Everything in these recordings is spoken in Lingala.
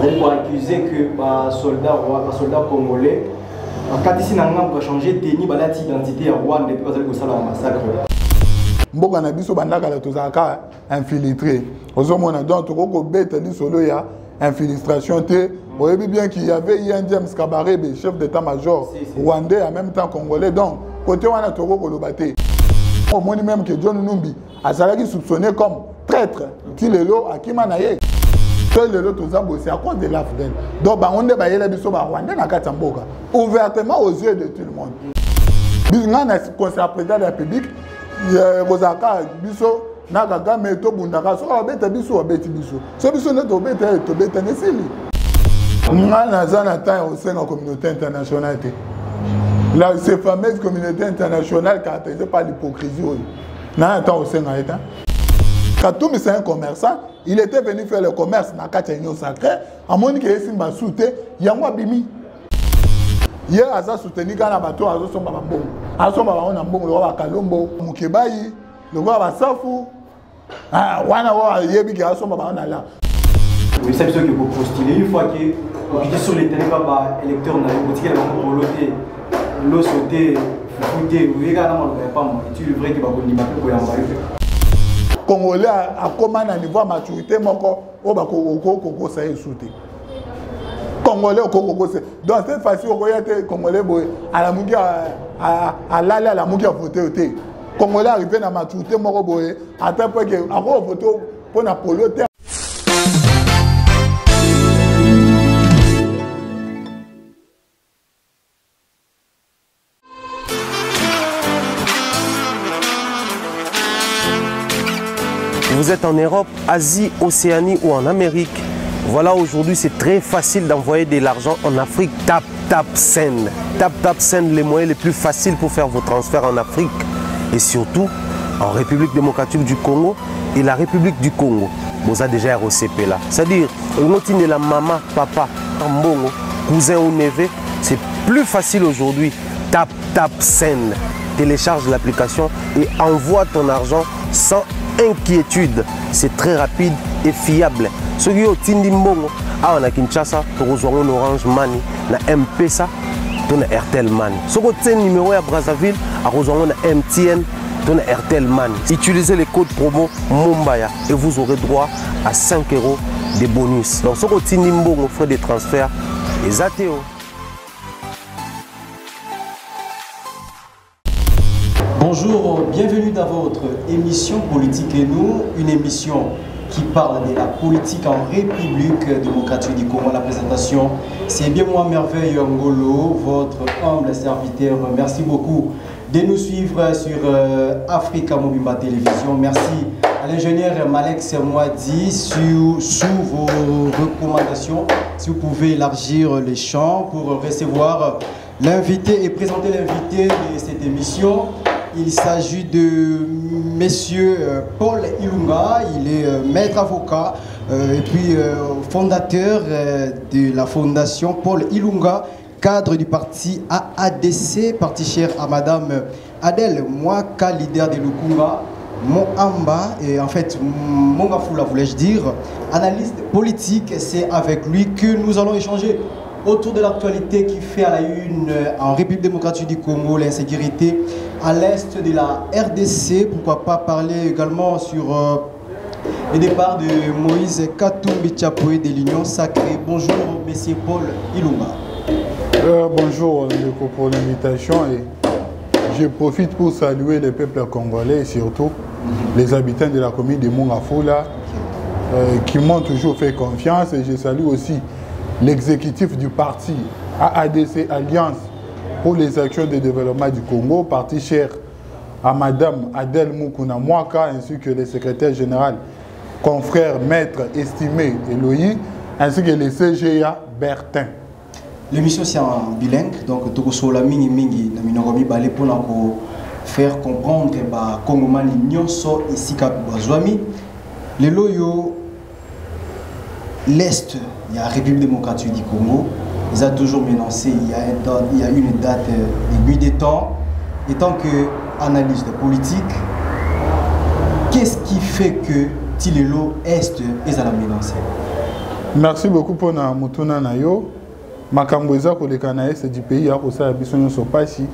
vous allez accuser que les soldats congolais, quand ici n'a changé tenir l'identité à Rwanda et puis vous allez faire un massacre. Mboka na biso bandaka la tozaka infiltré. Ozomona donc toko bête li solo ya infiltration te. Vous voyez bien qu'il y avait un James Kabarebe, chef d'état-major rwandais en même temps congolais. Donc côté wana toko kolobate. Au moins même que John Numbi a salaki soupçonné comme traître. Tilelo akima na ye. Tilelo tozambo c'est à cause de l'AFDEL. Donc ba onde ba yela biso ba rwandais na kati mboka. Ouvertement aux yeux de tout le monde. Bisngana conseil président de la République Rosaka biso nagaga meto bundaka so abeta biso abeti biso so biso ne to beta nesili ngana zana ta au sein de la communauté internationale là cette fameuse communauté internationale caractérisée par l'hypocrisie na ta au sein de l'état Katoumi c'est un commerçant il était venu faire le commerce na kati union sacrée à moni ke simba soute yango bimi hier aza soutenir kana bato azo somba bambongo asomba baona mbongo lo ba kalombo mukebayi lo ba safu wana wa yebi ki asomba baona là oui c'est ce que vous postulez une fois que vous sur les terrains ba électeur na boutique la pour loter lo sauter fouter oui kana mo pas moi tu vrai que ba ko ndima ko yamba Congolais a comment à niveau maturité moko o ba ko ça est souté Congolais au Congo. Donc cette fois-ci, on voit que Congolais à la mouki à la mouki à voter. Congolais arrivé dans ma maturité, moi boy, à tel point que à voter pour la polote. Vous êtes en Europe, Asie, Océanie ou en Amérique. Voilà, aujourd'hui, c'est très facile d'envoyer de l'argent en Afrique. Tap Send. Tap Send, les moyens les plus faciles pour faire vos transferts en Afrique. Et surtout, en République démocratique du Congo et la République du Congo. Vous avez déjà ROCP là. C'est-à-dire, de la maman, papa, mbongo, cousin ou neveu, c'est plus facile aujourd'hui. Tap Send. Télécharge l'application et envoie ton argent sans inquiétude. C'est très rapide et fiable. Ceux qui ont Tindi Mbongo, on a Kinshasa, on a Orange Money, on a M-Pesa, on a Airtel Money. Ceux qui ont numéro à Brazzaville, on a MTN, on a Airtel Money. Utilisez les codes promo Mumbaya et vous aurez droit à 5 € de bonus. Donc ceux qui ont Tindi Mbongo, frais de transfert, les ATO. Bonjour, bienvenue dans votre émission Politique et nous, une émission qui parle de la politique en République démocratique du Congo. La présentation, c'est bien moi, Merveille Ngolo, votre humble serviteur. Merci beaucoup de nous suivre sur Africa Mobimba Télévision. Merci à l'ingénieur Malex Mwadi sous vos recommandations. Si vous pouvez élargir les champs pour recevoir l'invité et présenter l'invité de cette émission. Il s'agit de monsieur Paul Ilunga, il est maître avocat et puis fondateur de la fondation Paul Ilunga, cadre du parti AADC, parti cher à madame Adèle Mwaka, leader de Lukunga, Moamba, et en fait Mongafula voulais-je dire, analyste politique. C'est avec lui que nous allons échanger autour de l'actualité qui fait à la une en République démocratique du Congo, l'insécurité à l'est de la RDC. Pourquoi pas parler également sur le départ de Moïse Katumbi Tchapoé de l'Union Sacrée. Bonjour, monsieur Paul Ilunga. Bonjour, pour l'invitation. Et je profite pour saluer le peuple congolais et surtout les habitants de la commune de Mongafula qui m'ont toujours fait confiance. Et je salue aussi l'exécutif du parti AADC, Alliance pour les actions de développement du Congo, parti cher à madame Adèle Mwaka, ainsi que le secrétaire général, confrère maître estimé Eloï, ainsi que le CGA Bertin. L'émission c'est en bilingue, donc tout ce la mingi na minoromi balé pour faire comprendre que ba Congomani nyonso ici ka bazwami le loyo l'est. Il y a la République démocratique du Congo, ils ont toujours menacé, il y a une date aiguille des temps. Et tant qu'analyste politique, qu'est-ce qui fait que Tilelo Est est à la menacée? Merci beaucoup pour na mutuna na yo. Makambo eza koleka na est du pays ya kosala biso nyonso pasi.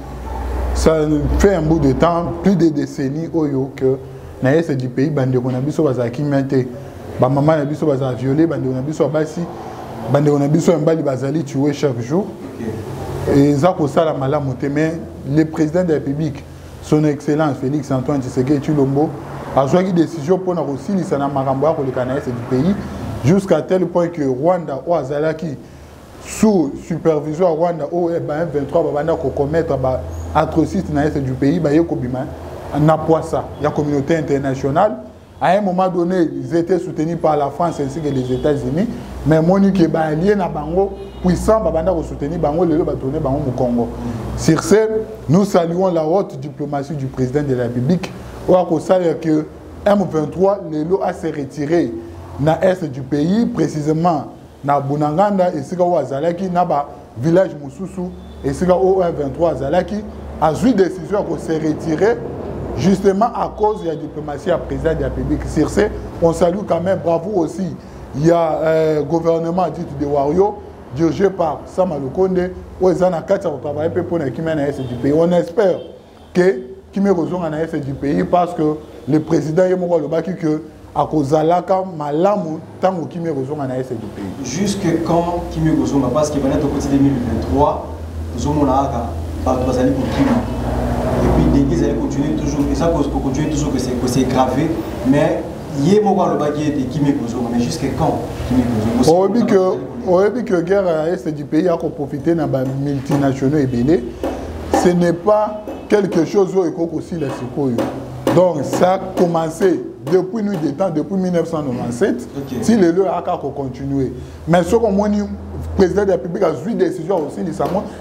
Ça fait un bout de temps, plus de décennies oyo que na est du pays bandeko na biso bazaki mete. Ba maman na biso baza violé, bandeko na biso basi, bandeko na biso mbali bazali tuer chaque jour. Et ça kosala malamu te, mais le président de la République, son excellence Félix Antoine Tshisekedi Tshilombo a joué une décision pour aussi na makambo ya koleka na est du pays jusqu'à tel point que Rwanda ou azalaki sous supervision Rwanda ou M23 babanda ko commettre ba atrocité na est du pays ba yeko bima na poissa la communauté internationale. À un moment donné, ils étaient soutenus par la France ainsi que les États-Unis, mais Monique ba allié na bango puissant babanda ko soutenir bango lelo ba tourner bango au Congo. Sur ce, nous saluons la haute diplomatie du président de la République. On a que M23 lelo a se retiré na est du pays, précisément na Bunanganda et Sika Wazalaki, na ba village Moussousou et Sika O23 Azalaki, a eu décision de se retirer justement à cause de la diplomatie à président de la République. Sur ce, on salue quand même, bravo aussi. Il y a un gouvernement dit de Wario, dirigé par Sama Lukonde, où ils ont travaillé pour les Kiménaïs du pays. On espère que Kimé Rozon en est du pays parce que le président Yemoko Lobaki que à cause de la malamu tant que Kimé Rozon en est du pays. Jusque quand Kimé Rozon, parce qu'il va être au côté 2023, nous avons et puis des allez continuer toujours, et ça continue toujours que c'est gravé, mais il y a le baguette de Kimé Rozon, mais jusqu'à quand Kimé Rozon? On a dit que la guerre à l'est du pays a profité de multinationaux et belé. Ce n'est pas quelque chose où il y a aussi la Sikoyo. Donc ça a commencé depuis nuit des temps, depuis 1997, si les lois ont continué. Mais ce qu'on a dit, le président de la République a eu des décisions aussi,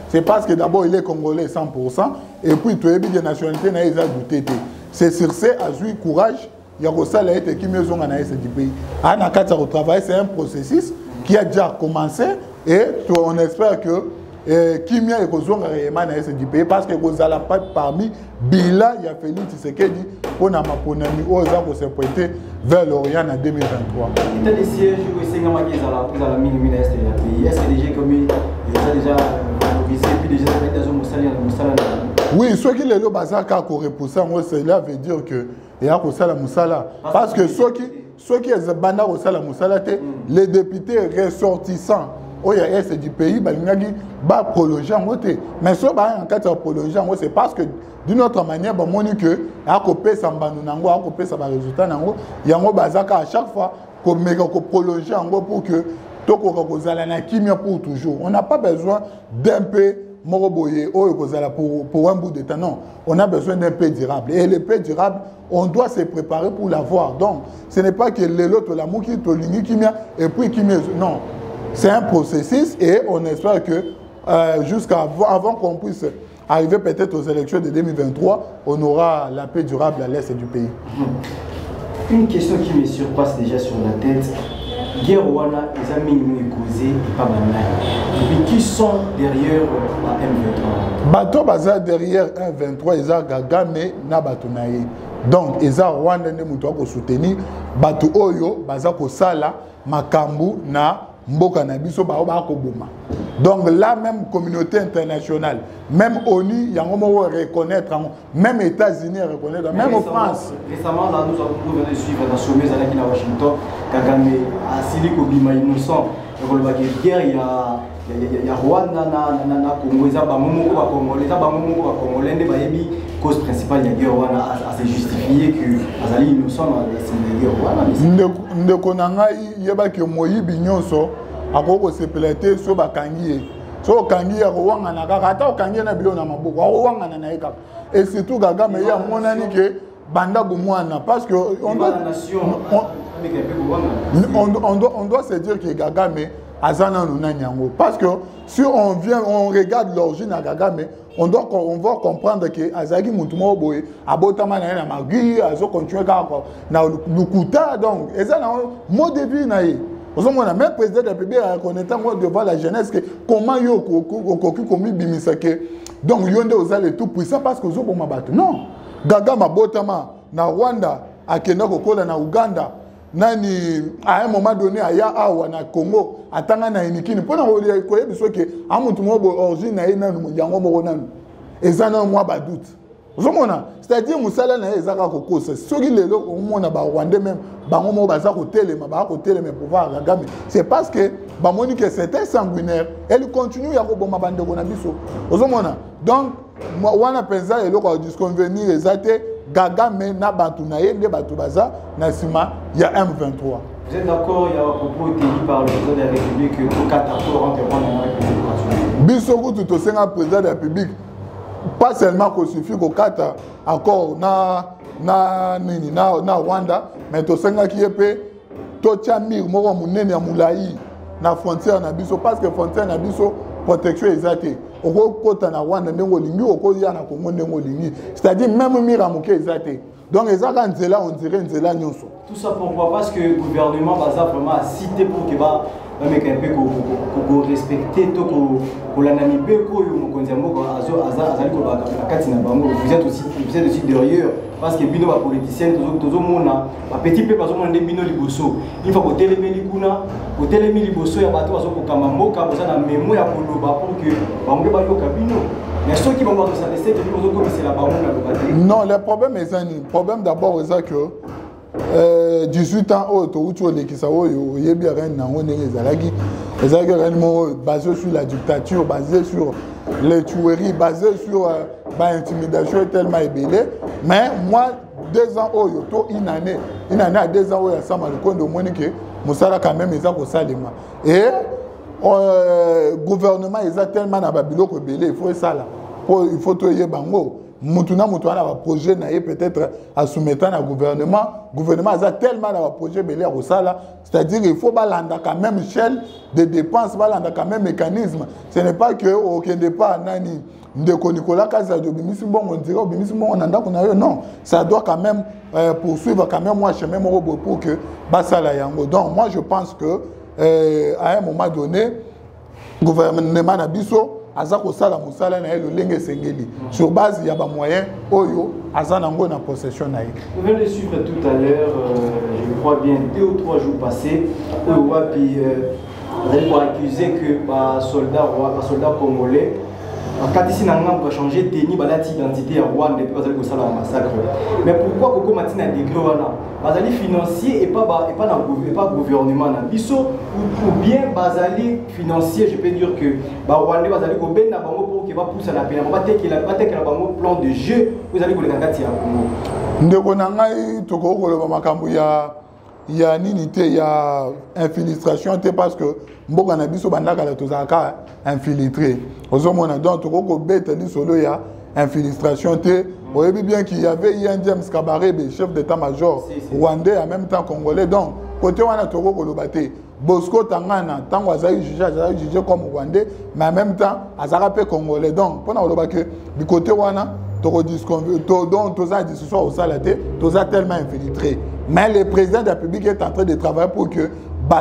c'est parce que d'abord il est congolais 100%, et puis il y a des nationalités qui ont douté. C'est sur ce, a eu courage, il y a aussi la été qui me sont en du pays. À Nakata au travail, c'est un processus qui a déjà commencé, et on espère que Kimia et Kozong réellement du pays parce que vous allez pas parmi Bila, il y a Félix Tshisekedi pour n'a pas pour n'ami aux gens se pointer vers l'Orient en 2023. Il y a des sièges où il y a la ministre de la pays. Est-ce que déjà comme il a déjà visé puis déjà fait des hommes oui, ceux qui les le bazar qui ont repoussé, cela veut dire que il y a Kosala Moussala parce que ceux qui ont banda Kosala Moussala les députés ressortissants il y a est du pays, il va prolonger en côté. Mais ce qui est prolonger en c'est parce que d'une autre manière, il y a que à copier ça banunango, à copier ça résultat nango, il y a un bazaka à chaque fois qu'on met qu'on prolonger en pour que toko kozala na kimia pour toujours. On n'a pas besoin d'un peu moroboye pour un bout de temps. Non, on a besoin d'un paix durable. Et le paix durable, on doit se préparer pour l'avoir. Donc, ce n'est pas que l'autre la mouki tolingi kimia et puis kimia non. C'est un processus et on espère que avant qu'on puisse arriver peut-être aux élections de 2023, on aura la paix durable à l'est du pays. Une question qui me surpasse déjà sur la tête. Guerre Wana, les amis nous causé et pas banal. Et puis qui sont derrière la M23? Bato baza derrière M23, ils ont Gagame na Batunaye. Donc, ils ont Rwanda ne muto ko soutenir Bato Oyo, baza ko sala makambu na mboka na biso ba ko boma. Donc la même communauté internationale, même ONU, il y a un moment reconnaître, même États-Unis reconnaître, même en France. Récemment, là, nous venons de suivre dans sommet à Washington, Kagame a Siliko Bima innocent. Il y a Rwanda, Congo, les Congolais, les cause principale de la guerre à se justifier que Azali innocent dans la guerre. Ne konanga yeba que Moïbi nyonso akoko sepelete so bakangi so kangi ya rwanga na kaka ata kangi na bilo na maboko rwanga na naika et surtout Kagame ya monani que banda bomwana parce que on doit se dire que Kagame azana nuna nyango parce que si on regarde l'origine à Kagame on va comprendre que Azagi Moutouma Boye, Abotama na Magui, Azo continue na Lukuta, donc, et ça, mot de vie, même le président de la République a reconnaît devant la jeunesse que comment il y a commis Bimisake, donc il y a des tout puissants parce que non, Gaga Mabotama, na Rwanda, à Kenya, na Uganda, à un moment donné aya awa na Congo atanga na inikini pona ko yebiso ke amuntu mo origine na nanu yango mo nanu ezana moi ba doute c'est-à-dire musala na ezaka kokosa soki lelo omona ba Rwandais même bango mo baza ko telema pouvoir Kagame c'est parce que ba moni que c'était sanguinaire elle continue ya ko boma bande ko na biso ozomona donc wana penza eloko disconvenir ezate Kagame na bantu na ye nde batu baza na sima ya M23. Vous êtes d'accord, il y a un propos tenu par le président de la République que quatre accords entre Rwanda et la République. Bisoko tout au sein président de la République, pas seulement qu'il suffit qu'au quatre accords na Rwanda, mais tout sein qui est payé, tout chamir moro munene ya mulai na frontière na biso parce que frontière na biso protection exacte. Oko kota na Rwanda ndengo lingi oko ya na Congo ndengo lingi. C'est-à-dire même mira moke exacte. Donc les gens nzela on dirait nzela nyonso. Tout ça pourquoi? Parce que le gouvernement va vraiment citer pour que va un peu qu'on respecter tout qu'on l'a namibé qu'on vous êtes aussi derrière parce que bino ba politicien tous monde ba petit peu parce que bino liboso il faut que telemi liboso ya bato bazo ko kamamboka boza na mémoire ya koloba pour que bango ba yoka bino. Mais ceux qui vont voir ça, c'est la baronne. Non, le problème est un problème d'abord c'est que 18 ans basé sur la dictature, basé sur les tueries, basé sur l'intimidation tellement ébélée. Mais moi, 2 ans, une année à 2 ans, ça m'a le compte de Monique, Moussala quand même, ils ont salima. Et le gouvernement, ils ont tellement à Babylone ébélé, il faut ça là. Il faut tout y bango. Mutuna a projet peut-être à soumettre au gouvernement. Le gouvernement a tellement de projet belé au sala, c'est-à-dire qu'il faut balanda quand même échelle de dépenses, balanda quand même mécanisme. Ce n'est pas que aucun départ nani de Nicolas Kaza de Bimisimbo on dirait Bimisimbo on anda qu'on a non, ça doit quand même poursuivre quand même moi chemin robot pour que basala yango. Donc moi je pense que à un moment donné gouvernement na biso azako sala musala na le lenge sengeli sur base il y a des moyens oyo azanango na possession na. Vous venez de suivre tout à l'heure je crois bien 2 ou 3 jours passés où puis vous allez accuser que soldat congolais quand ici n'a changé tenir l'identité à Rwanda et puis vous allez ça la massacre. Mais pourquoi Koko Matina dégré wana bazali financier et pas gouvernement na biso ou bien bazali financier je peux dire que Rwanda bazali ko benda bango pour que va pousser la peine ba teke la bango plan de jeu vous allez ko le kangati ya Congo ndeko na ngai toko ko le makambo ya nini te ya infiltration te parce que mboka na biso bandaka la tozaka infiltré ozomona donc toko ko beta ni solo ya infiltration te oyebi bien qu'il y avait James Kabarebe chef d'état-major rwandais en même temps congolais donc côté wana toko ko lobate Bosco Tangana tango azali jugé comme rwandais mais en même temps azaka pe congolais donc pona lobake du côté wana toko donc toza discussion au salate toza tellement infiltré. Mais le président de la République est en train de travailler pour que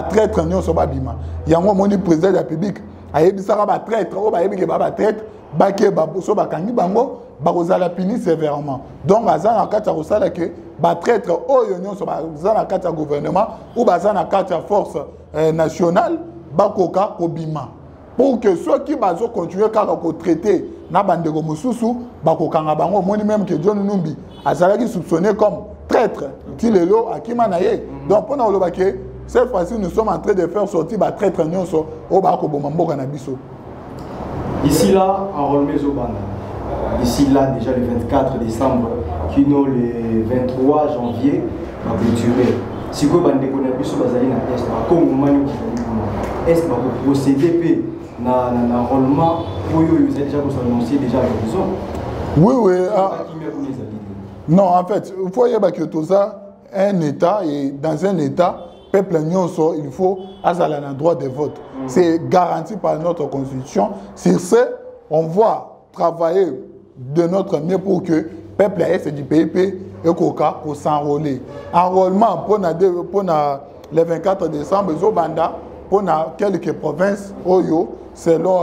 traître n'y soit bima. Il y a un moni président de la République a yebi sara ba traître o ba yebi ke ba traître ba ke ba so ba kangi bango ba kozala puni sévèrement. Donc azana kata kosala ke ba traître o yon so ba zana kata gouvernement ou ba zana kata force nationale ba koka ko bima. Pour que ceux qui bazo continuer à traiter na bandeko mususu ba kokanga bango moni même que John Numbi azala ki soupçonné comme traître tilelo akima naye. Donc pendant le baké cette fois-ci nous sommes en train de faire sortir ba traître nyonso o ba ko bomba mboka na biso. Ici là en Rolmé Zobanda. Ici là déjà le 24 décembre qui nous le 23 janvier va clôturer. Si vous bandeko na biso bazali na est ba Congo manu est ba procéder na enrôlement oyo vous avez déjà annoncé déjà à l'horizon. Oui. Non, en fait, il faut y avoir que tout ça, un État, et dans un État, peuple nyonso, il faut avoir un droit de vote. C'est garanti par notre constitution. Sur ce, on va travailler de notre mieux pour que le peuple est du PIP et Koka pour s'enrôler. Enrôlement pour le 24 décembre, Zobanda, pour quelques provinces, Oyo, selon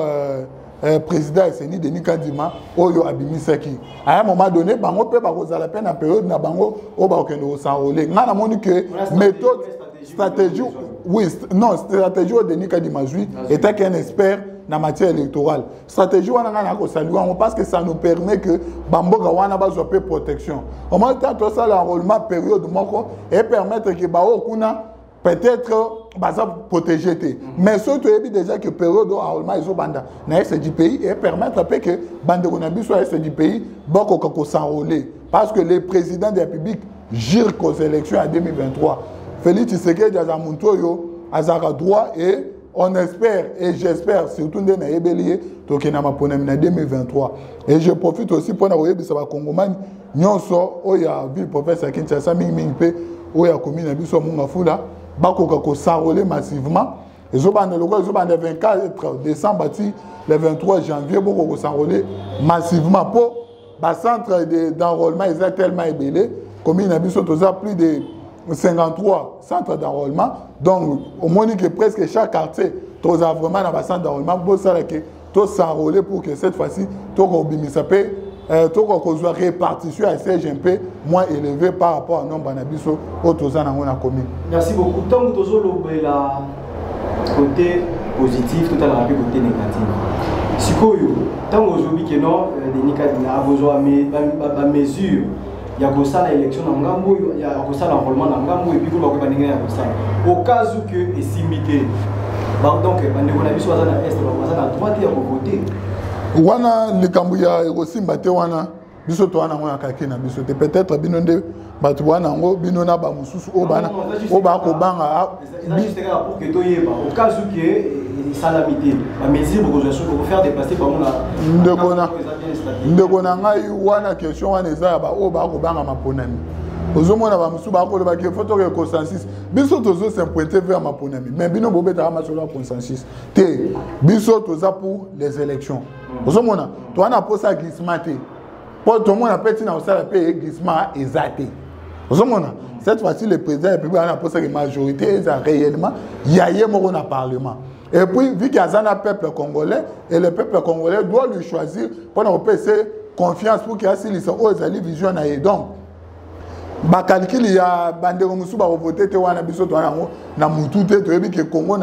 président SNI Denis Kandima oyo abimisaki à un moment donné bango pe ba kozala peine en période na bango o ba okendo s'enrôler nga na moni que méthode stratégie, oui, non, stratégie de Denis Kadimazui était qu'un expert dans la matière électorale. Stratégie, parce que ça nous permet que Bamboga wana ba peu protection. Au moins, tant ça l'enrôlement période et permettre que Baokuna peut-être protéger. Mais surtout, il y a déjà que période d'enrôlement ils ont banda dans l'est du pays et permettre que Banderonabi soit l'est du pays beaucoup s'enrôler. Parce que le président de la République gire aux élections en 2023. Félix Tshisekedi a un droit et on espère et j'espère surtout dans les béliers donc en 2023. Et je profite aussi pour nous dire que les Congolais ont vu le professeur Kinshasa Mingpe où il y a commune à Bisso Mungafula bako s'enrôler massivement. Ils ont le 24 décembre le 23 janvier beaucoup s'enrôler massivement pour le centre d'enrôlement est tellement ébélé commune à Bisso plus de 53 centres d'enrôlement. Donc, au moins que presque chaque quartier, tu as vraiment un centre d'enrôlement pour s'enrôler pour que cette fois-ci, tu aies une répartition à CGMP moins élevée par rapport à nombre d'habitants au la commune. Merci beaucoup. Tant que tu as côté positif, tout à l'heure côté négatif. Si tu as aujourd'hui que non, a besoin de mesures. Il y a ça l'élection dans Ngambo, il y a ça l'enrôlement dans Ngambo et puis vous avez pas ça. Au cas où que est simité, donc on a vu soit dans l'est, soit dans la droite il y a voter. Wana le Kambuya aussi mbaté wana biso to wana ngona kakina biso te peut-être binonde batu wana ngo binona ba mususu o bana o ba ko banga juste pour que to yeba au cas où que salamité la mesure pour faire dépasser par mon ndekona ngai wana question wana eza ba o ba ko banga maponami ozomona ba musu ba ko le ba ke photo ke consensus biso tozo s'impointer vers maponami mais bino bobeta ma solo consensus te biso toza pour les élections ozomona to wana posa glissement te pour tout le monde a petit na osala pe glissement exacté ozomona cette fois-ci le président de la République a posé une majorité est réellement yaye moko na parlement. Et puis, vu qu'il y a un peuple congolais, et le peuple congolais doit lui choisir pour nous passer confiance pour qu'il y ait une vision. Donc, le calcul, il y a Bandero Moussou qui va voter, le Congo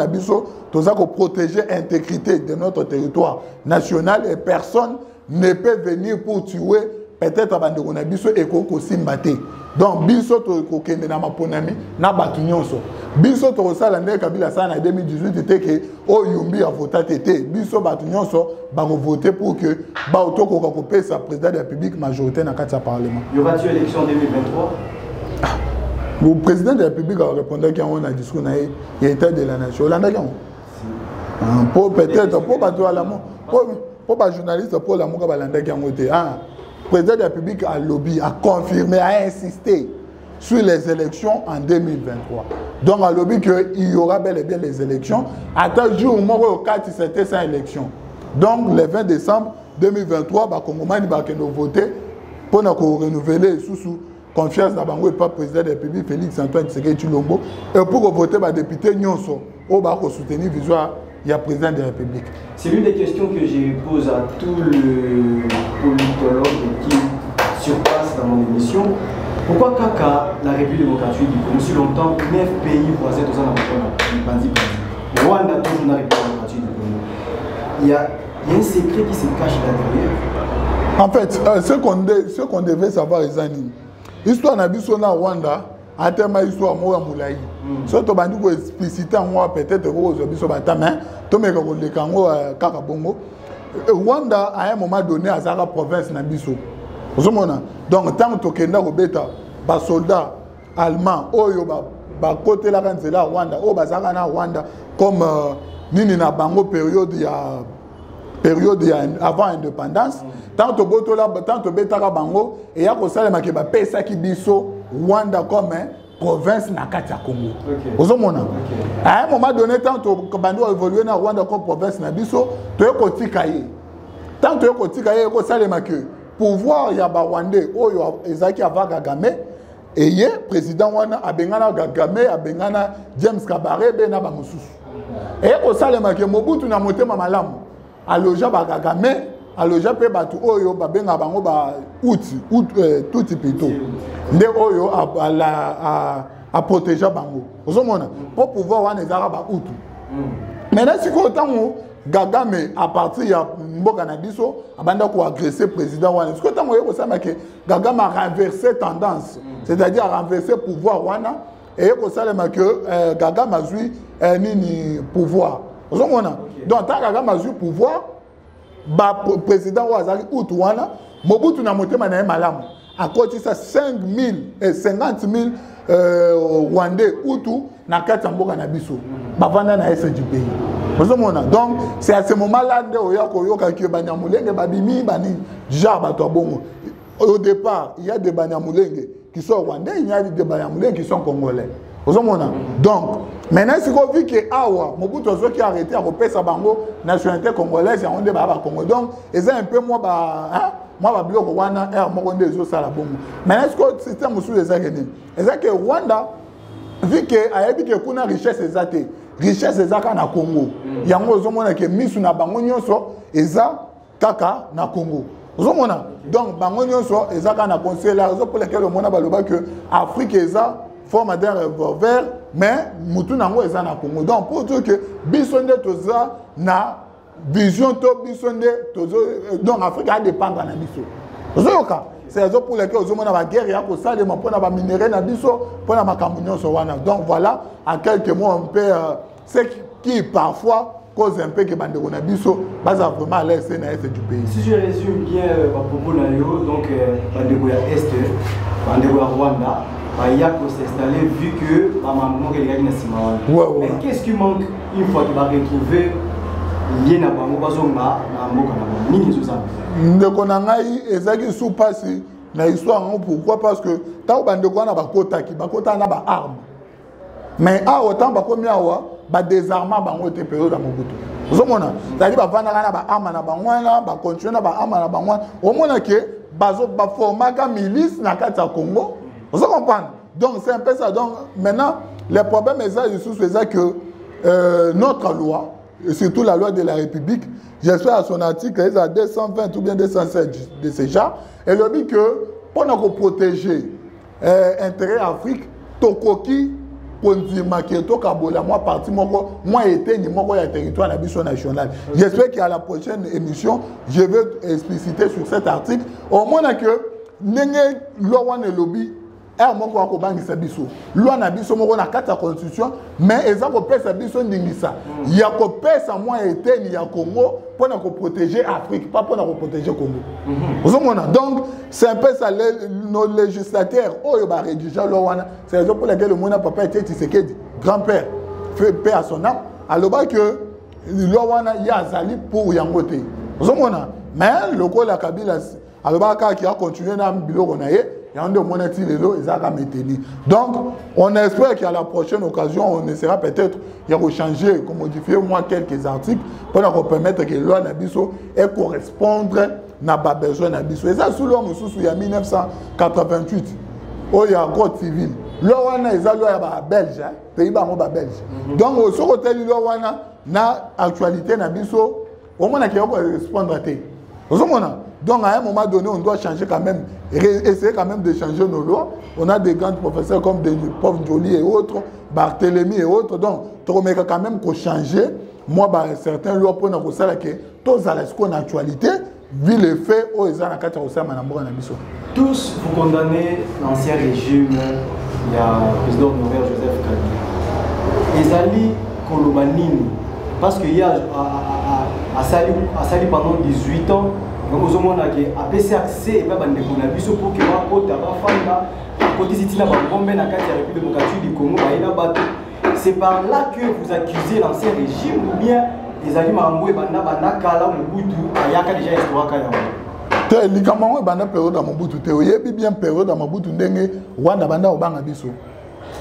doit protéger l'intégrité de notre territoire national et personne ne peut venir pour tuer peut-être Bandero Nabiso et Koko Simbate. Donc, biso to kokende na maponami na batu nyonso. Biso to sala ndeka Kabila sana en 2018 était que o yumbi a voté tété. Biso batu nyonso ba voter pour que ba otoko ko pesa président de la République majorité na kati ya parlement. Y aura-t-il élection en 2023? Le président de la République a répondu qu'il y a un discours na état de la nation. Là pour peut-être pour batu à l'amour pour ba journaliste pour l'amour ka balanda ki ngote. Le président de la République a lobby, a confirmé, a insisté sur les élections en 2023. Donc, a lobby qu'il y aura bel et bien les élections. À tel jour, au 4, c'était sans élection. Donc, le 20 décembre 2023, les Congolais vont voter pour nous renouveler sous confiance dans le président de la République, Félix Antoine Tshisekedi Tshilombo, et pour voter les députés Nyonso, pour soutenir visuel. Il y a le président de la République. C'est l'une des questions que je pose à tous les politologues qui surpassent dans mon émission. Pourquoi Kaka, la République démocratique du Congo, si longtemps, 9 pays voisins, tout ça dans le Rwanda, toujours dans la République démocratique du Congo. Il y a un secret qui se cache là derrière. En fait, ce qu'on devait savoir, l'histoire de la Rwanda, en termes d'histoire, moi, Moulaï. Si tu as explicité, moi, peut-être que vous avez dit que Rwanda, à un moment donné, à la province Nabiso. Donc, tant que tu as des soldats allemands, côté la Rwanda, Rwanda, comme Nini na bango période avant l'indépendance, tant que tu as bango, et il y a que ça, il y a pesa qui biso Rwanda comme province na kati ya Congo. À un moment donné, tant que Bando a évolué na Rwanda comme province na biso, tu es kotikaye. Tant que tu es kotikaye, ko salema que pouvoir ya ba Rwandais oyo ezaki ava Kagame et ye président wana abengana Kagame abengana James Kabarebe na ba mususu. Et ko salema que Mobutu na motema malamu aloja ba Kagame aloja pe batu oyo babenga bango ba tuti pito nde oyo à protéger bango. Pour pouvoir avoir des arabes à outou. Maintenant, si vous Gagame à partir de Mboka Nabiso, abanda ko agresser président wana. Ce que tant que ça que Gagame a renversé tendance, c'est-à-dire a renversé pouvoir wana et que ça que Gagame a eu ni pouvoir. Donc tant Gagame a eu pouvoir, ba président wazali outu wana, Mobutu na motema na malamu. À côté ça 50 000 Rwandais outu na kati Mboka Nabiso. Bavanda na est du pays. Donc, c'est à ce moment-là que Banyamulenge, Babimi, Bani, au départ, il y a des Banyamulenge qui sont rwandais, il y a des Banyamulenge qui sont congolais. Donc, maintenant, si vous voyez que Awa, Mobutu qui a arrêté à repérer sa bango, nationalité congolaise, il y a un débat à Congo. Donc, c'est un peu moi, moi, je suis Rwanda, je suis Rwanda. Maintenant, est-ce que le système sous les Aguenines? C'est que Rwanda, vu qu'il y a une richesse exacte, richesse ezaka na Congo. Yango ozomona ke misu na bango nyonso eza kaka na Congo. Ozomona donc bango nyonso ezaka na conseil la raison pour laquelle le mona baloba que Afrique eza forme d'un revolver mais mutu nango eza na Congo. Donc pour dire que bisonde toza na vision to bisonde tozo donc Afrique a dépendre na biso. Ozoyoka c'est la raison pour laquelle ozomona ba guerre ya ko salema pona ba minerai na biso pona makambo nyonso wana. Donc voilà en quelques mots un peu ce qui parfois cause un peu que Bandeko Nabiso va vraiment à l'est du pays. Si je résume bien propos donc Bandeko ya Est, Bandeko ya Rwanda, il y a pour s'installer vu que maman est gagné mais qu'est-ce qui manque une fois qu'il va retrouver lien na bango bazonga na mboka na nini zo ça? Ndeko na ngai ezaki sous passer na histoire pourquoi parce que tant Bandeko na bakota ki bakota na ba arme. Mais autant ba komi awa ba désarmement bango te période à Mobutu. Vous mona, c'est-à-dire ba vanda na ba arme na bango na ba continuer na ba arme na bango. Au mona que bazo ba formaka milice na kati ya Congo. Vous comprenez? Donc c'est un peu ça. Donc maintenant le problème est ça c'est que notre loi et surtout la loi de la République, j'espère à son article est à 220 ou bien 207 de ces genres, elle dit que pour nous protéger intérêt Afrique, Tokoki pour dire que moi parti moi été ni moi territoire national. J'espère qu'à la prochaine émission, je vais expliciter sur cet article au moins que nenge loi ne lobby moko ko bangisa biso loi na biso moko na kata constitution mais eza ko pesa biso ndingisa ya ko pesa moi été ni ya Congo pour na ko protéger Afrique pas pour na ko protéger Congo. Donc c'est un peu ça nos législateurs oyo ba rédiger loi wana c'est raison pour laquelle le mona papa était Tshisekedi grand-père fait paix à son âme aloba que loi wana ya zali pour yangote. Mais le ko la Kabila aloba ka qui a continué na biloko na ye. Donc, on espère qu'à la prochaine occasion, on essaiera peut-être de changer, de modifier au moins quelques articles pour nous permettre que la loi Nabiso ait correspondre à besoin Nabiso. Et ça, sous loi il y a 1988, où il y a un code civil. La loi est la loi belge, pays-bas belge. Donc, au côté de la loi, na actualité Nabiso, au moins, il y a correspondre à tes. Donc à un moment donné, on doit changer quand même, essayer quand même de changer nos lois. On a des grands professeurs comme des profs Joly et autres, Barthélemy et autres. Donc, on doit quand même changer. Moi, certains lois pour nous dire que tous à l'actualité, vu les faits, ils ont tous, vous condamnez l'ancien régime, il y a le président honoraire Joseph Kabila. Ezali Kolobanini, parce qu'il y a à Sali pendant 18 ans, donc vous avez appelé accès et pas bandeko na biso pour que wa kota ba fanda côté sitina ba bombe na kati ya République démocratique du Congo ba ina bato. C'est par là que vous accusez l'ancien régime ou bien les alliés maramboué banda kala Mobutu ayaka déjà histoire kaya. Likamangwe banda période à Mobutu te oyebi bien période à Mobutu ndenge Rwanda banda obanga biso.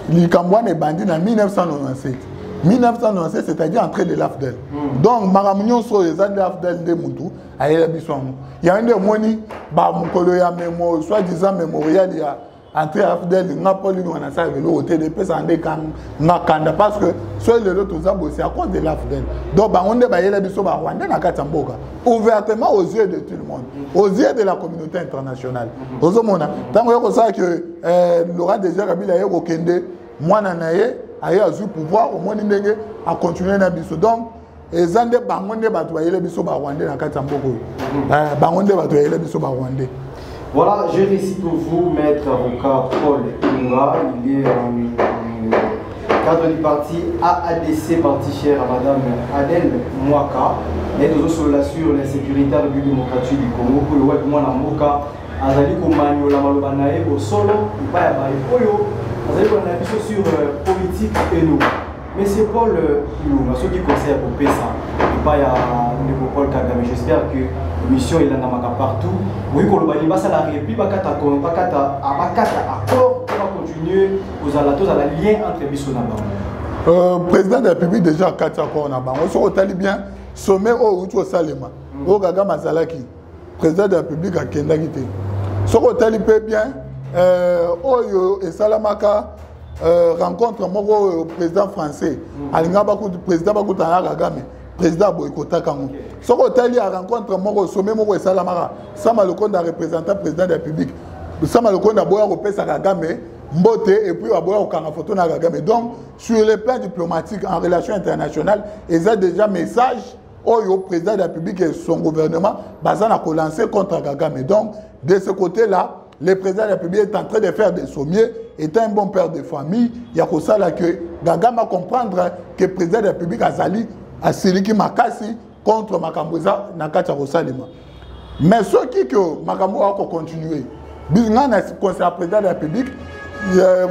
Likamangwe bandi na 1997. 1997, c'est-à-dire entrée de l'AFDEL. Donc, Maramunion sur les années l'AFDEL de Moutou, à Elabisson. Il y a un des moni, soi-disant mémorial, il y a entrée à l'AFDEL, il n'y a pas eu de TDP, ça en est parce que soit les autres c'est à cause de l'AFDEL. Donc, on est à Elabisson, ouvertement aux yeux de tout le monde, aux yeux de la communauté internationale. Tant que Laurent Désiré Kabila est au Kende, moi nanaye aye azu pouvoir au moins ndenge a continuer na biso donc ezande bangonde bato bayele biso ba Rwandais na kati mboko bangonde bato bayele biso ba Rwandais. Voilà, je récite pour vous maître avocat Paul Ilunga, il est cadre du parti AADC, parti cher à madame Adèle Mwaka, et nous sur l'insécurité à la République démocratique du Congo pour le web moi na Moka azali komanyo la malobanae au solo il pas ya ba oyo azali ko na biso sur politique et nous. Monsieur Paul Ilunga, ceux qui conseillent pour PESA, il pas ya Paul Kagame, j'espère que mission il en a partout. Oui, qu'on va y passer la République, bakata accord pour continuer aux alatos à la lien entre Bissonaba. Président de la République déjà 4 accords na bango. On se retali bien sommet au Utu Salema. Au Gaga Mazalaki, président de la République à Kendagité. Se retali bien Oyo et Salamaka rencontre mon président français. Alinga baku président baku Tana Kagame. Président Boycota Kango. Ce hôtel a rencontré mon sommet mon Salamara. Sama le compte représentant président de la République. Sama le compte aboya au Pesa Kagame, Mbote et puis aboya au Kanafoto na Kagame. Donc sur le plan diplomatique en relations internationales, ils ont déjà message au président de la République et son gouvernement basé à lancer contre Kagame. Donc de ce côté-là, le président de la République est en train de faire des sommiers, est un bon père de famille. Il y a que ça là que Kagame a comprendre que le président de la République a sali à Siliki Makasi contre Makamboza Nakata Rosalima. Mais ceux qui que Makambo a continué, Bisnan a conseillé président de la République,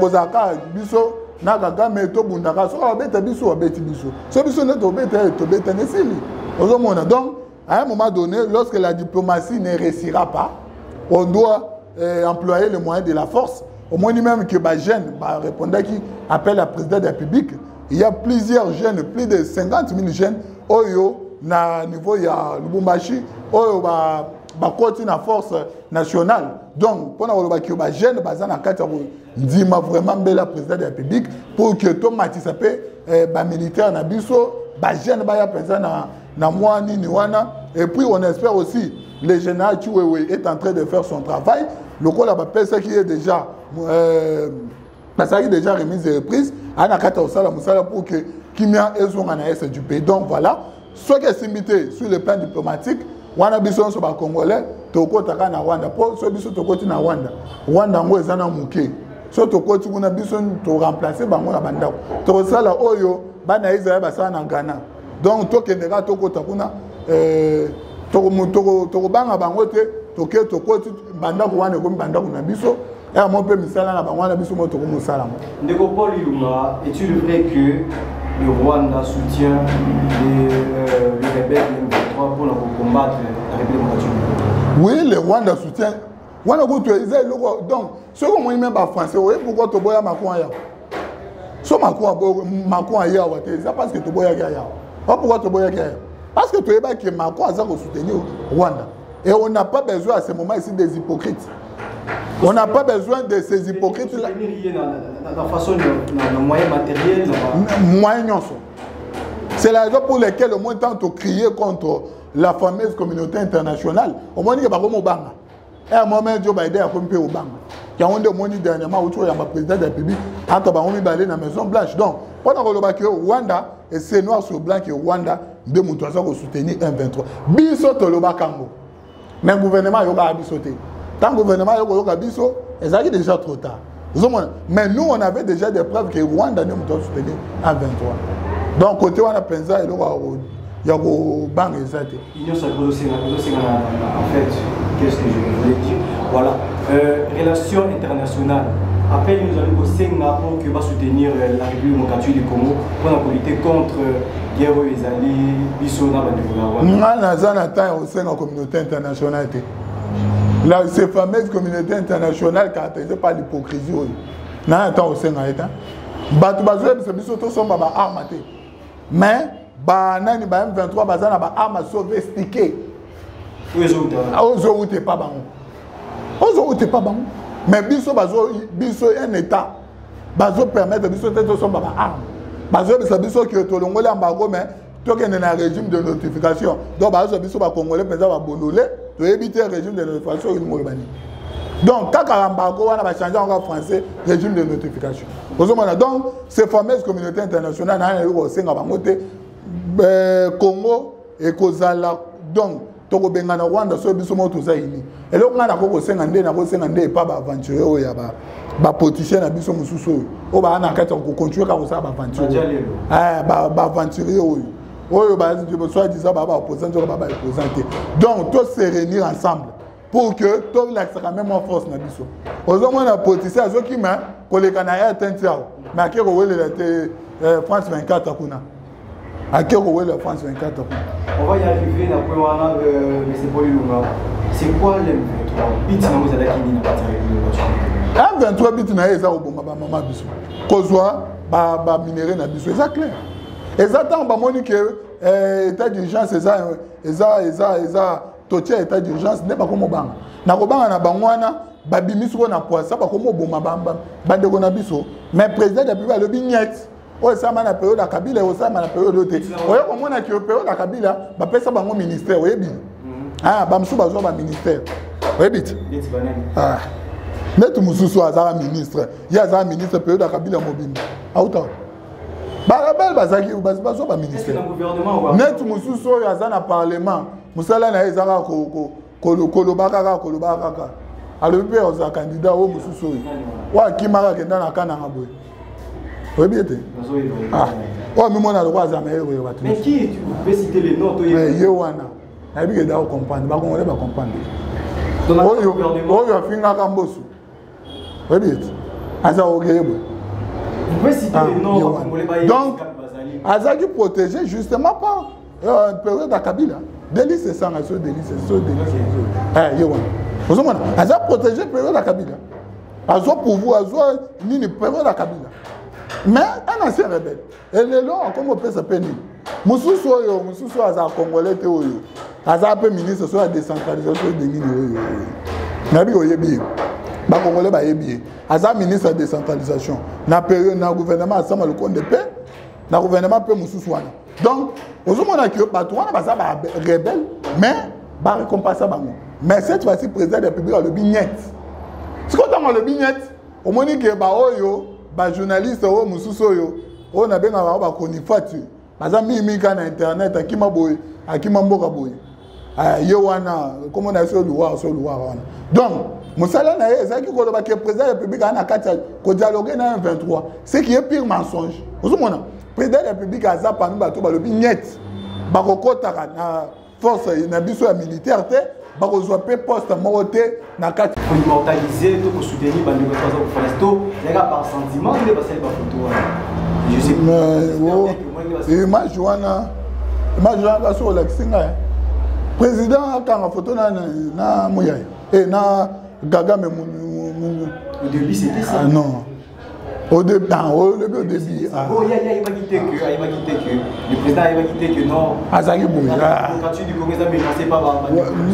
Rosaka Biso, Nakagame to Bundaka, so abete Biso abete Biso. Ce Biso ne to bete nesili. Donc, à un moment donné, lorsque la diplomatie ne réussira pas, on doit employer les moyens de la force. Au moins même que Bajen répondait qui appelle la présidente de la République. Il y a plusieurs jeunes, plus de 50 000 jeunes, Oyo, na niveau ya Lubumbashi, Oyo ba continue la force nationale. Donc, pendant que les jeunes, bazana kata ndima vraiment bela président de la République pour que tout matisapé ba militaire na biso, ba jeune ba ya pensa na mwani ni wana. Et puis on espère aussi le général Chiwewe est en train de faire son travail. Le quoi là ça qui est déjà ça qui est déjà remise et reprise. Anakata Osala Moussala pour que Kimia Ezonganaès du pays. Donc voilà, ce qui est simité sur le plan diplomatique, Wana Bison sur le Congolais, Toko Taka na Rwanda, pour ce Bison Toko na Rwanda. Rwanda Ngo Ezana Mouké. Ce Toko Tiguna Bison to remplacer Bango na Bandako. Tosala Oyo, Bana Israël Basana Ghana. Donc Toko Ndera Toko Takuna, Toko Banga Bangote, Toko Toko Bandako Wana Gomi Bandako na Biso. Et à mon père, Ndeko Paul Ilunga, est-il vrai que le Rwanda soutient les rebelles M23 pour combattre la République démocratique? Oui, le Rwanda soutient. Donc, ce que moi même pas français, oui, pourquoi tu bois Macron ailleurs? So Macron ailleurs, c'est parce que tu bois ailleurs. Pourquoi tu bois ailleurs? Parce que tu es que Macron a soutenu le Rwanda. Et on n'a pas besoin à ce moment ici des hypocrites. On n'a pas besoin de ces hypocrites-là. C'est la raison pour laquelle au moins tant de crier contre la fameuse communauté internationale. Au moins, il y a pas comme Obama. Et à un moment, Joe Biden a compris Obama. Il y a un monde dernièrement où il y a un président de la République qui a dans la Maison Blanche. Donc, pendant que le Rwanda, et c'est noir sur blanc que Rwanda, de Moutouassa pour soutenir M23. Bisoto le Bakango. Mais le gouvernement, il y a bisoté. Tant que le gouvernement a biso, c'est déjà trop tard. Mais nous, on avait déjà des preuves que Rwanda ne peut soutenir M23. Donc, côté on a pensé, il y a un banc exact. En fait, qu'est-ce que je voulais dire? Voilà. Relations internationales. Après, nous allons au Singapour qui va soutenir la République démocratique du Congo pour lutter contre Guerrero Ezali, Bissona, la communauté internationale. Là, ces fameuses communautés internationales caractérisées par l'hypocrisie. N'a pas au Sénégal. Batoubazoue, c'est biso to somba ba armaté. Mais ba nani ba M23 bazana ba armes sophistiquées. Ozo outé pas bango. Ozo outé pas bango. Mais biso biso un état. Bazo permettre biso to somba ba armes. Bazo biso que to longole embargo mais to que na régime de notification. Donc bazo biso ba congolais penza ba bololé. De éviter le régime de notification. Donc, quand on va changer en français, régime de notification. Donc, ces fameuses communautés internationales, Congo et Kozala, donc, Togo Bengana Rwanda, so biso mo tozaini. Et là, on a ko sengande na ko sengande pas ba aventure o ya ba politicien na biso mususu. O ba na kati ko continuer ka ko sa ba aventure. Ba aventure o. O ba soit disant ba opposant ba opposant. Donc, tous se réunir ensemble pour que tout la même en force na biso. Ozomona na politicien azo ki ma ko le kanaya tentia. Mais ke ko wele France 24 kuna. À quel moment la France 24 ans? On va y arriver, mais c'est pas long. C'est quoi l'M23? Bit na mozala kini na batterie. M23 bit na eza oboma ba mama biso. Kozwa ba minéré na biso, c'est clair. Exactement ba moni que état d'urgence eza totia état d'urgence n'est pas comme banga. Na ko banga na bangwana ba bimiso na poisa ba comme oboma ba ndeko na biso. Mais président de la République le bignette. Oh, ça m'a la période à Kabila, oh, ça m'a la période de oui, comme on a qui période à Kabila, bah, ça va mon ministère, oui, bien. Ah, bah, monsieur, bah, je ministère. Oui, vite. Ah, mais tout le monde soit un ministre. Il y a un ministre période à Kabila mobile. Ah, autant. Bah, la belle, bah, ça qui, bah, c'est ministère. Mais tout le monde soit un parlement. Moussala na ezara kolobaka. Alors, le père, c'est un candidat au Moussou. Ouais, qui m'a regardé dans la canne à Raboué. Oui, bien. Ah, oh, mais moi, on a le droit à mais qui tu peux citer les noms? Yowana. Il y a des gens qui comprennent. Ils ne vont pas comprendre. Oh, il y a Finga Kambosu. Oui, bien. Vous pouvez citer les noms. Donc, Azaki protégé justement par une période à Kabila. Délice, c'est ça, délice. Eh, Yowana. Vous savez, Azaki protégé période à Kabila. Azaki pour vous, Azaki une période à Kabila. Mais un ancien rebelle. Et les lois, comme on peut s'appeler, Moussou a Congolais, a peu ministre sur la décentralisation des milliers. Nabi Oyebi, ba Congolais ba yebi. Aza ministre de décentralisation. Na période na gouvernement ensemble le compte de paix. Na gouvernement peut Moussou Soana. Donc, aujourd'hui on a que patron na ba rebelle, mais ba récompense ba mo. Mais cette fois-ci président de la République le bignette. Ce qu'on dans le bignette, au moins que ba oyo ba journaliste o mususu yo o na benga ba konifatu baza mimika na internet akima boy akima mboka boy yo wana comme on a sur wana donc musala na ezaki ko ba que président de la République ana kati ko dialoguer na 23 c'est qui est pire mensonge ozomona président de la République aza parmi bato ba lobi net ba kokota na force na biso ya militaire te ba kozwa pe poste moroté na kati pour immortaliser tout pour soutenir bande de trois pour resto il y a par sentiment de passer par photo je sais mais image wana sur la singa président quand photo na moya et na gaga mais au début c'était ça non au début oh il va quitter que le président il va quitter que non Azaki Boya quand tu dis que ça mais je sais pas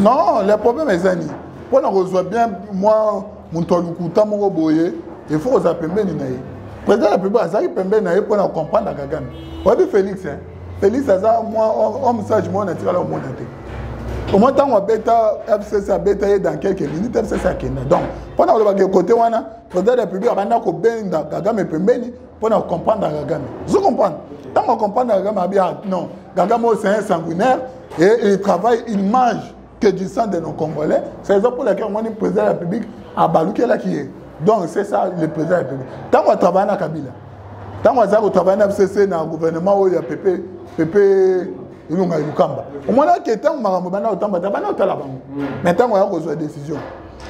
non le problème est zani pour on reçoit bien moi mon tolukuta mon boye il faut aux appeler ni naï président la République Azaki pembe naï pour comprendre Kagame ouais Félix ça moi homme sage moi on a tiré le monde au moins tant on bêta FCC a bêta dans quelques minutes FCC a kenda donc pendant le côté wana président de la République abanda ko benda Kagame pembeni pour comprendre Kagame je comprends tant on comprend Kagame bien non Kagame c'est un sanguinaire et il travaille il mange que du sang de nos Congolais c'est ça pour laquelle on dit président de la République a baluké là qui est donc c'est ça le président de la République tant on travaille na Kabila tant on travaille na FCC na gouvernement où il y a PP ilunga ilukamba omona ke tant makambo bana otamba bana otala bango maintenant on a reçu décision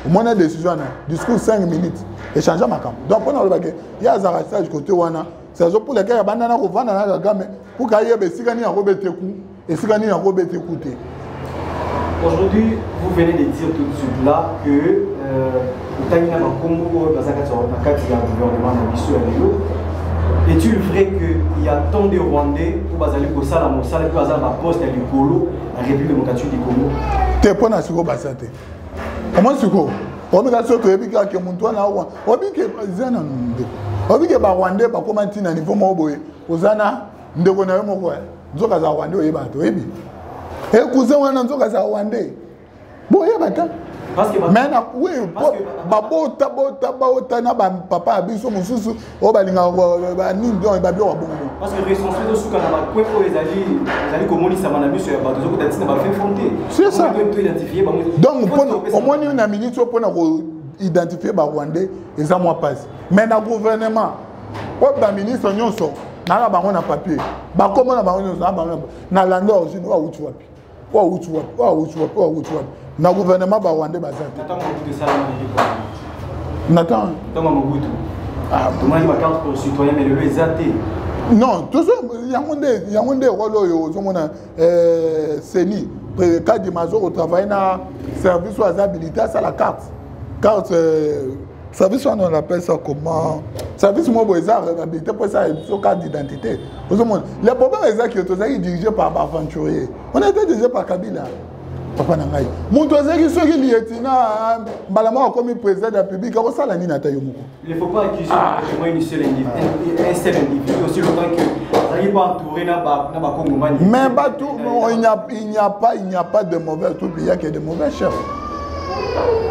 omona décision na discours 5 minutes échanger makambo donc on a le baguette il y a zarasage côté wana c'est ça pour lesquels bana na kovanda na Kagame pour kayebe sikani ya robeteku et sikani ya robeteku te. Aujourd'hui vous venez de dire tout de suite là que Tangina Makombo bazaka na kati ya gouvernement na biso ya est-il vrai qu'il y a tant de Rwandais pour aller au Salam, au Salam, pour aller à poste à l'Ikolo, la République démocratique du Congo? Tu es pas dans ce basate. Comment c'est quoi? On a sorti le bica que mon toit là, on dit que Zana nous. On dit que les Rwandais pas comment tu n'as niveau mauvais. Ozana, nous devons aller au Rwanda. Nous avons Rwandais au Yébat, oui. Et cousin on a nous avons Rwandais. Bon Yébata. Mais oui, papa abiso mususu o balinga ba nindo ba bio bongo. Parce que responsable sous kana ba point pour les ali komoni sama na biso ya ba tozo ko tatina ba fait fonter. C'est ça. Donc au moins une minute pour identifier ba Rwandais et ça moi passe. Mais na gouvernement pour ba ministre nyonso na ba ngona papier. Ba comment na ba nyonso na landa origine wa utu wapi. Wa utu wapi. Na gouvernement ba Rwandais bazate. Nathan. Non, tout ça, Yaoundé, Seni, quand du major au travail, na service aux habilités, ça la carte. Service, on appelle ça comment? Service mobile, habilité pour ça, c'est carte d'identité. Les problèmes, c'est dirigés par aventurier. On était dirigé par Kabila. Papa Nangaï. Mon toazeki soki lieutenant balama comme président de la République ko sala ni nata yomoko. Il ne faut pas accuser une seule individu aussi longtemps que ça y pas entouré na ba Congomani. Mais il n'y a pas de mauvais tout il y a que de mauvais chefs.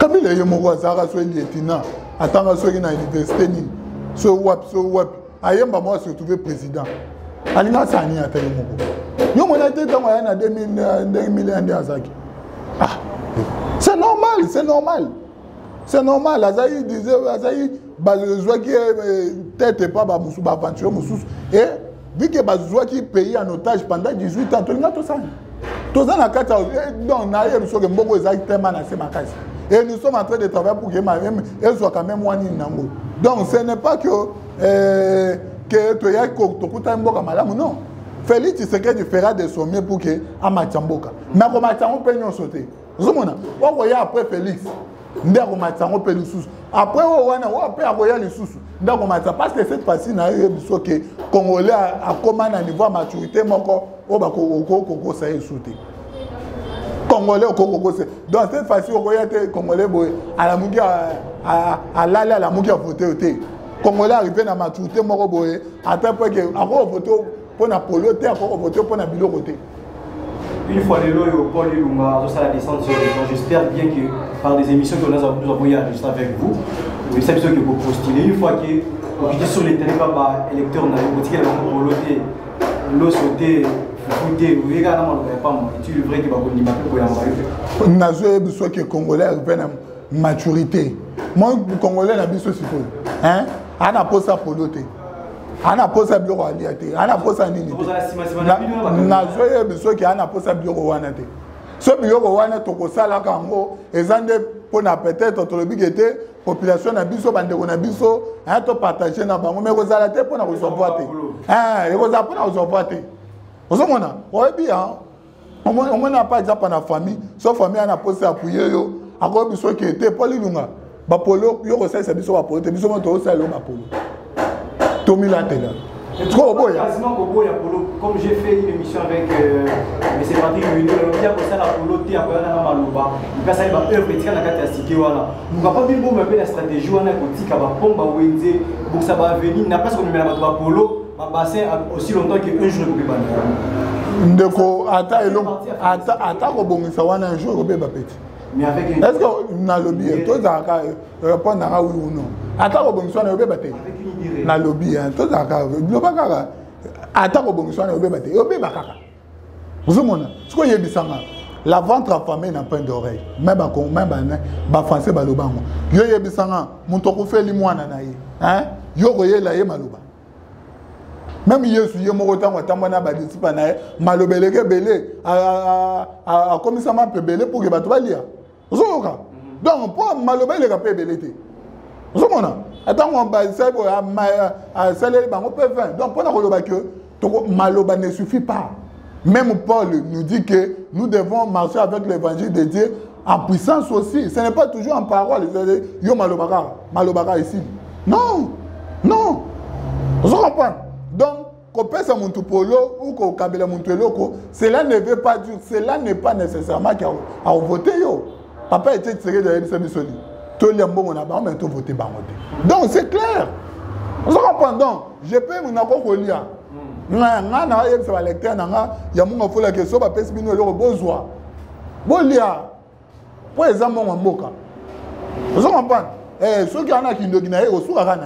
Kabila yomoko azara so lieutenant atanga soki na université ni so wap ayemba moi se retrouver président. Alinga sa ni nata yomoko. Yo mona tete dans en 2001 azaki. Ah, c'est normal. Azaï disait, Bazoua qui tête pas Moussou aventure Moussou. Et vu que Bazoua qui payé en otage pendant 18 ans, tout ça. Tout ça, et nous sommes en train de travailler pour que même elle soit quand même one nango. Donc ce n'est pas que tu as que non. Félix Tshisekedi fera des sommets pour que Amachamboka. Mais comme Amachambo peut nous sauter. Vous voyez après Félix. Après parce que cette fois-ci, que Congolais a commandé à niveau maturité, Congolais au Congo. Donc cette fois-ci, Congolais à la voter. Congolais arrivé à la maturité, à tel point que voter pour la polo, voter pour la bilo côté. Une fois les lois au Paul Lumba, ça la descente sur les gens. J'espère bien que par des émissions que nous avons enregistrées avec vous, vous savez ce que vous postulez. Une fois que vous êtes sur les terrains, par électeurs, vous avez polo, l'eau sauté, fouté, vous regardez pas moi. Tu le vrai que vous avez pour y avoir. Nous avons besoin que les Congolais arrivent à maturité. Moi, les Congolais, n'a besoin de ça. Hein? On n'a pas ça pour l'autre. Ana posa bureau aliate ana posa nini na zoye biso ki ana posa bureau wana te so bureau wana to ko sala kango ezande pona peut-être to lobi kete population na biso bande ko na biso a to partager na bango mais ko sala te pona ko recevoir te e ko za pona ko recevoir te ozomona oyebi ha on n'a pas déjà na famille so famille ana posa appuyer yo ako biso ki te polilunga ba polo yo ko sala biso ba polo te biso mo to sala ba polo. Tommy Latela. Comme j'ai fait une émission avec M. Patrick Luino, il y a ça la polo, il y a un maloba, il y a ça une œuvre et il y a un casier. Vous ne pouvez pas bien la stratégie, on a un petit cabapon, pour ça va venir, n'a pas ce qu'on met à la polo, ma bassin aussi longtemps qu'un jour de pas. Ndeko, attends, un jour, au bébé petit. Mais avec une... Est-ce que na lobby tous aka répondre à oui ou non ata ko bonso na obeba te na lobby tous aka globa kaka ata ko bonso na obeba te obeba kaka vous mona ce que yebisanga la ventre affamée n'a pas d'oreille même ba français ba lobango yo yebisanga muntu ko feli mwana na ye hein yo ko yela ye maloba même Yesu ye moko tango tambana ba disciple na ye malobeleke belé a commissaire pe belé pour que bato balia. Donc, pour malobé les rapés belé. Vous avez attends, on va donc, pour la maloba ne suffit pas. Même Paul nous dit que nous devons marcher avec l'évangile de Dieu en puissance aussi. Ce n'est pas toujours en parole. Yo malobaka ici. Non, non. Vous comprenez? Donc, qu'on pèse à mon polo ou qu'on kabela mon loko, cela ne veut pas dire, cela n'est pas nécessairement qu'à voter yo. Papa était tiré de l'Église. Tout le monde a mais tout voté par voter. Donc c'est clair. Vous comprenez? Donc, je peux vous lire. Nana yeb sa lecteur nanga ya munga fola ke so ba pesi bino le besoin. Bolia. pour les hommes en boka. Vous comprenez? Ceux qui en a qui ne gagnent au soir à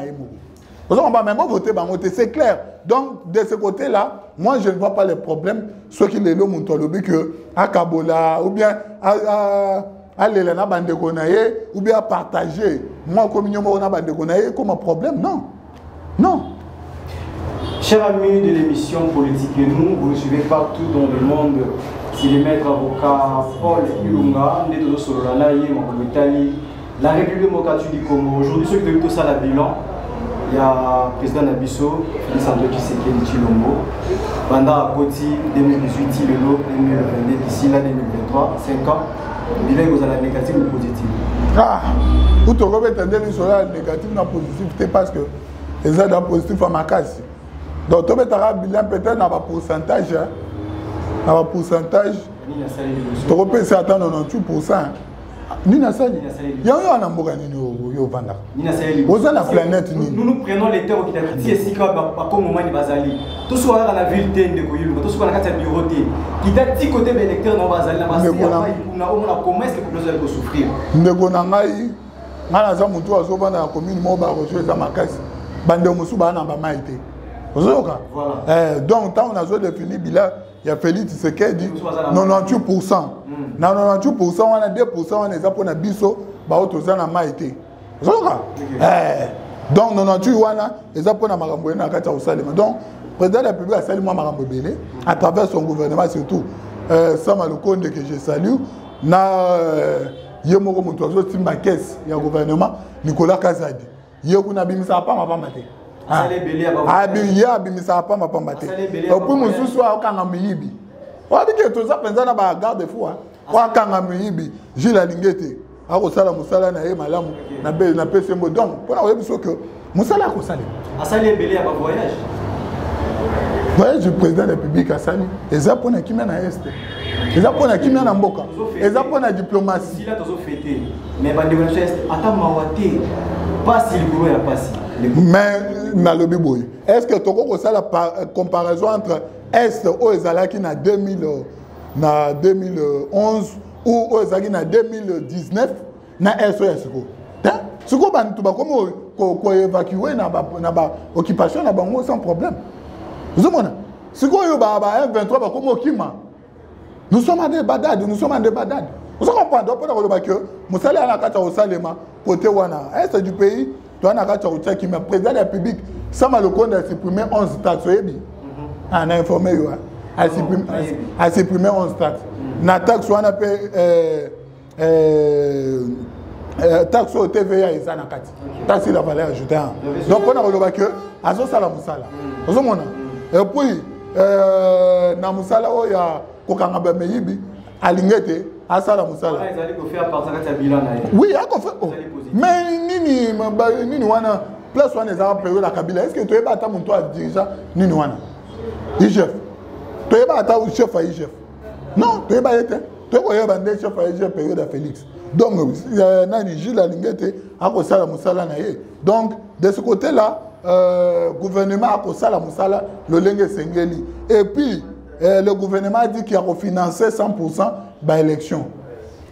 vous comprenez? Même voter, c'est clair. Donc, de ce côté-là, moi, je ne vois pas les problèmes. Ceux qui les l'ont montré que à Kabola, ou bien à l'Elena Bandekonaye, ou bien à partager. Moi, comme nous avons Bandekonaye, comme un problème, non. Non. Chers amis de l'émission Politique et nous, vous nous suivez partout dans le monde. C'est le maître avocat Paul Ilunga, né de Solana, la République démocratique du Congo. Aujourd'hui, ceux qui ont tout ça, la bilan, il y a le président Nabiso, Félix Antoine Tshisekedi Tshilombo, pendant Koti 2018, Lelo 2022, ici là 2023, 5 ans, le bilan est à la négative ou positive. Ah, vous te remettez sur la négative ou positive, c'est parce que les aides positives à ma casse. Donc, tu as un bilan peut-être dans un pourcentage. Dans un pourcentage, tu peux faire 98%. Il y a un amour au Vanda. Vous avez la planète. Nous prenons les terres qui sont ici, comme Bazali. Tout ce qu'on a dans la ville, tout ce qu'on a dans la bureau, qui est petit côté de l'électeur dans Bazali, comment est-ce que vous pouvez souffrir? Donc, quand on a défini Bila, il y a Félix Tshisekedi 98%. Dans 98%, on a 2%, on est pour biso, na maïté. Donc 98 wana, les pour na marambo na kata usalema. Donc président de la République a salué marambo belé à travers son gouvernement surtout. Sama Lukonde que je salue na yemoko mutozo timba caisse ya gouvernement Nicolas Kazadi. Yekuna bimisa pa mapamate. Abimisa pa mapamate. Puis mususu akanga miyibi. Wabike toza penza na ba garde fou wakanga miyibi Gilles Alingete akosala musala na ye malamu na pesembo donc pona oyebiso que musala akosala asali ebele ya ba voyage du président de la République asali eza pona kimia na est eza pona kimia na mboka eza pona diplomatie sila tozo fêter mais ba développement est ata mawate pas si le ya passi mais na lobi boy est-ce que toko kosala comparaison entre est au ezalaki na 2011 ou au ezalaki na 2019 na SOS ko ta siko bantu ba comme ko évacuer na ba occupation na bango sans problème vous mona siko yo ba M23 ba comme okima nous sommes en débat vous comprenez pour le que musala na kata osalema côté wana est du pays toi na kata o qui me président de la République sama le compte a supprimé 11 taxes ebi on a informé yo a supprimé 11 taxes na taxe wana pe taxe au TVA et ça na kati taxe la valeur ajoutée donc on a le que azo sala musala vous mona et puis na musala o ya kokanga ba meyibi alingete asala musala oui a ko fait mais nini wana place wana za période la Kabila est-ce que tu es pas ta mon toi dirigeant nini wana IGF tu es pas ta chef à IGF non tu es pas été tu es pas bandé chef à IGF période à Félix donc nani Gilles Alingete a ko sala musala na ye donc de ce côté là gouvernement a ko sala musala le lenge sengeli et puis le gouvernement a dit qu'il a refinancé 100% par l'élection.